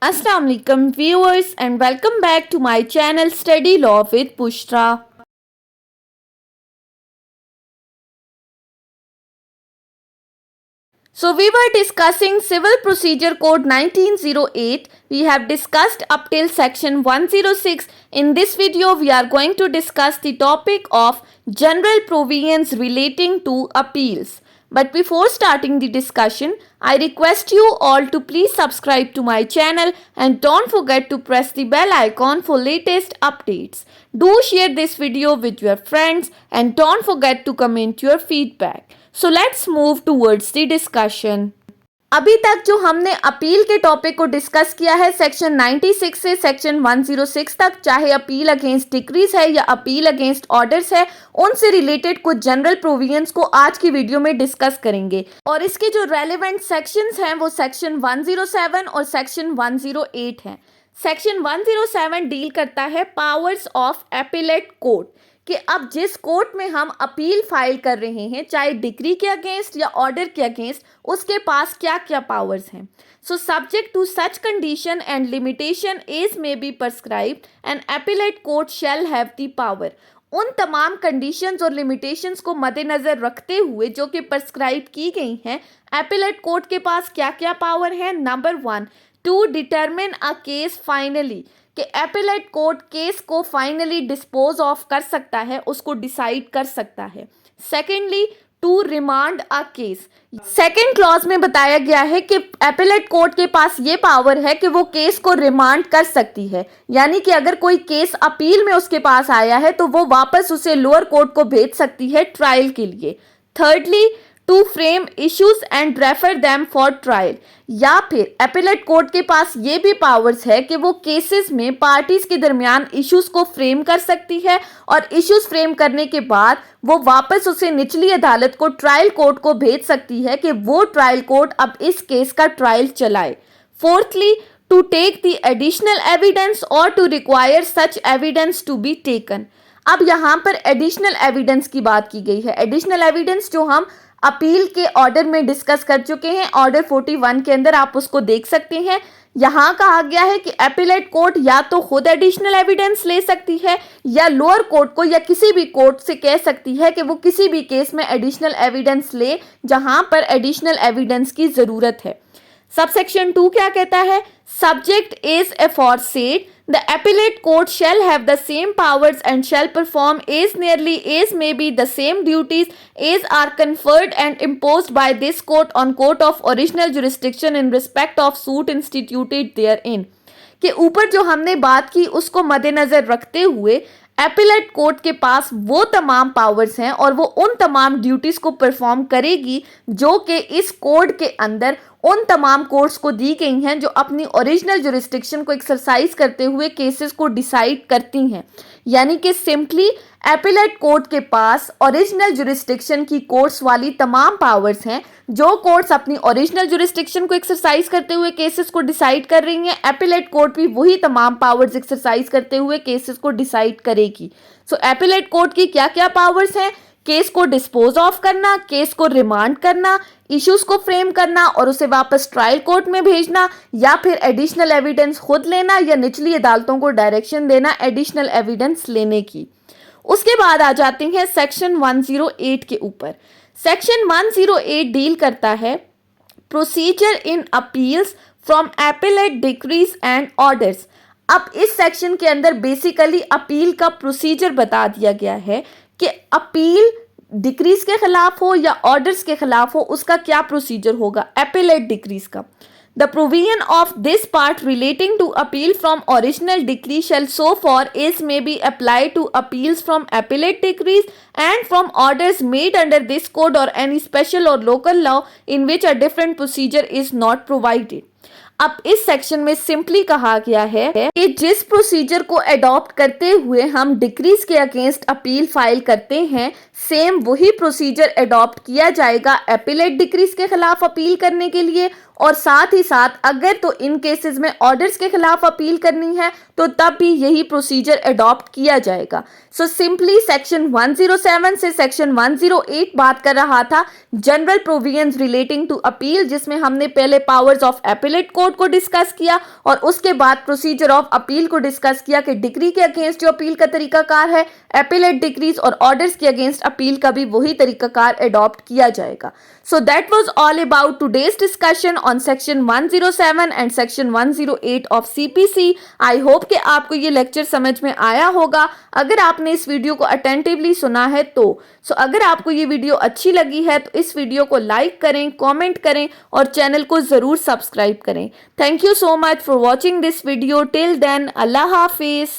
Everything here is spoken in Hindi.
Assalamu alaikum viewers and welcome back to my channel Study Law with Bushra. So we were discussing Civil Procedure Code 1908. We have discussed up till section 106. In this video we are going to discuss the topic of general provisions relating to appeals. But before starting the discussion, I request you all to please subscribe to my channel and don't forget to press the bell icon for latest updates. Do share this video with your friends and don't forget to comment your feedback. So let's move towards the discussion. अभी तक जो हमने अपील के टॉपिक को डिस्कस किया है सेक्शन 96 से सेक्शन 106 तक, चाहे अपील अगेंस्ट डिक्रीज है या अपील अगेंस्ट ऑर्डर्स है, उनसे रिलेटेड कुछ जनरल प्रोविजंस को आज की वीडियो में डिस्कस करेंगे। और इसके जो रेलेवेंट सेक्शंस हैं वो सेक्शन 107 और सेक्शन 108 हैं। सेक्शन 107 डील करता है पावर्स ऑफ एपिलेट कोर्ट कि अब जिस कोर्ट में हम अपील फाइल कर रहे हैं, चाहे डिक्री के अगेंस्ट या ऑर्डर के अगेंस्ट, उसके पास क्या क्या पावर्स हैं। So subject to such condition and limitation as may be prescribed and appellate court shall have the power. उन तमाम कंडीशंस और लिमिटेशंस को मद्देनजर रखते हुए जो कि प्रिस्क्राइब की गई हैं, एपिलेट कोर्ट के पास क्या क्या पावर है। Number 1, to determine a case finally, कि एपिलेट कोर्ट केस को फाइनली डिस्पोज ऑफ कर सकता है, उसको डिसाइड कर सकता है। Secondly, to remand a case. Second clause में बताया गया है कि एपिलेट कोर्ट के पास ये पावर है कि वो केस को रिमांड कर सकती है, यानी कि अगर कोई केस अपील में उसके पास आया है तो वो वापस उसे लोअर कोर्ट को भेज सकती है ट्रायल के लिए। Thirdly, to frame issues and refer them for trial, या फिर एपिलेट कोर्ट के पास ये भी पावर्स है कि वो केसेस में पार्टीज के दरमियान इश्यूज को फ्रेम कर सकती है और इश्यूज फ्रेम करने के बाद वो वापस उसे निचली अदालत को ट्रायल कोर्ट को भेज सकती है कि वो ट्रायल कोर्ट अब इस केस का ट्रायल चलाए। Fourthly, to take the additional evidence और to require such evidence to be taken. अब यहाँ पर एडिशनल एविडेंस की बात की गई है। एडिशनल एविडेंस जो हम अपील के ऑर्डर में डिस्कस कर चुके हैं, ऑर्डर 41 के अंदर आप उसको देख सकते हैं। यहाँ कहा गया है कि एपिलेट कोर्ट या तो खुद एडिशनल एविडेंस ले सकती है या लोअर कोर्ट को या किसी भी कोर्ट से कह सकती है कि वो किसी भी केस में एडिशनल एविडेंस ले जहां पर एडिशनल एविडेंस की जरूरत है। सबसेक्शन 2 क्या कहता है? Subject is aforesaid, the appellate court shall have the same powers and shall perform as nearly as may be the same duties as are conferred and imposed by this court on court of original jurisdiction in respect of suit instituted therein। कि ऊपर जो हमने बात की उसको मद्देनजर रखते हुए एपिलेट कोर्ट के पास वो तमाम पावर्स हैं और वो उन तमाम ड्यूटीज को परफॉर्म करेगी जो कि इस कोड के अंदर उन तमाम कोर्ट्स को दी गई हैं जो अपनी ओरिजिनल जुरिस्डिक्शन को एक्सरसाइज करते हुए केसेस को डिसाइड करती हैं। यानी कि सिंपली एपिलेट कोर्ट के पास ओरिजिनल जुरिस्डिक्शन की कोर्ट्स वाली तमाम पावर्स हैं। जो कोर्ट्स अपनी ओरिजिनल जुरिस्डिक्शन को एक्सरसाइज करते हुए केसेस को डिसाइड कर रही हैं, एपिलेट कोर्ट भी वही तमाम पावर्स एक्सरसाइज करते हुए केसेस को डिसाइड करेगी। सो एपिलेट कोर्ट की क्या क्या पावर्स हैं? केस को डिस्पोज ऑफ करना, केस को रिमांड करना, इश्यूज को फ्रेम करना और उसे वापस ट्रायल कोर्ट में भेजना, या फिर एडिशनल एविडेंस खुद लेना या निचली अदालतों को डायरेक्शन देना एडिशनल एविडेंस लेने की। उसके बाद आ जाते हैं सेक्शन 108 के ऊपर। सेक्शन 108 डील करता है procedure in appeals from appellate decrease and orders. अब इस सेक्शन के अंदर बेसिकली अपील का प्रोसीजर बता दिया गया है कि अपील डिक्रीज के खिलाफ हो या ऑर्डर्स के खिलाफ हो, उसका क्या प्रोसीजर होगा एपिलेट डिक्रीज का। The provision of this part relating to appeal from original decree shall so far as may be applied to appeals from appellate decrees and from orders made under this code or any special or local law in which a different procedure is not provided। अब इस सेक्शन में सिंपली कहा गया है कि जिस प्रोसीजर को अडॉप्ट करते हुए हम डिक्रीज के अगेंस्ट अपील फाइल करते हैं, सेम वही प्रोसीजर अडॉप्ट किया जाएगा एपिलेट डिक्रीज के खिलाफ अपील करने के लिए। और साथ ही साथ अगर तो इन केसेस में ऑर्डर्स के खिलाफ अपील करनी है तो तब भी यही प्रोसीजर अडॉप्ट किया जाएगा। सो सिंपली सेक्शन 107 से सेक्शन 108 बात कर रहा था general provisions relating to appeal, जिसमें हमने पहले powers of appellate court code को डिस्कस किया और उसके बाद प्रोसीजर ऑफ अपील को डिस्कस किया कि डिक्री के अगेंस्ट जो अपील का तरीकाकार है, एपिलेट डिक्रीज और ऑर्डर्स के अगेंस्ट अपील का भी वही तरीकाकार अडॉप्ट किया जाएगा. So that was all about today's discussion on section 107 and section 108 of CPC. I hope कि आपको ये लेक्चर समझ में आया होगा. अगर आपने इस वीडियो को अटेंटिवली सुना है तो अगर आपको ये वीडियो अच्छी लगी है तो इस वीडियो को लाइक करें, कमेंट करें और चैनल को ज़रूर सब्सक्राइब करें. Thank you so much for watching this video. Till then, अल्लाह हाफिज़.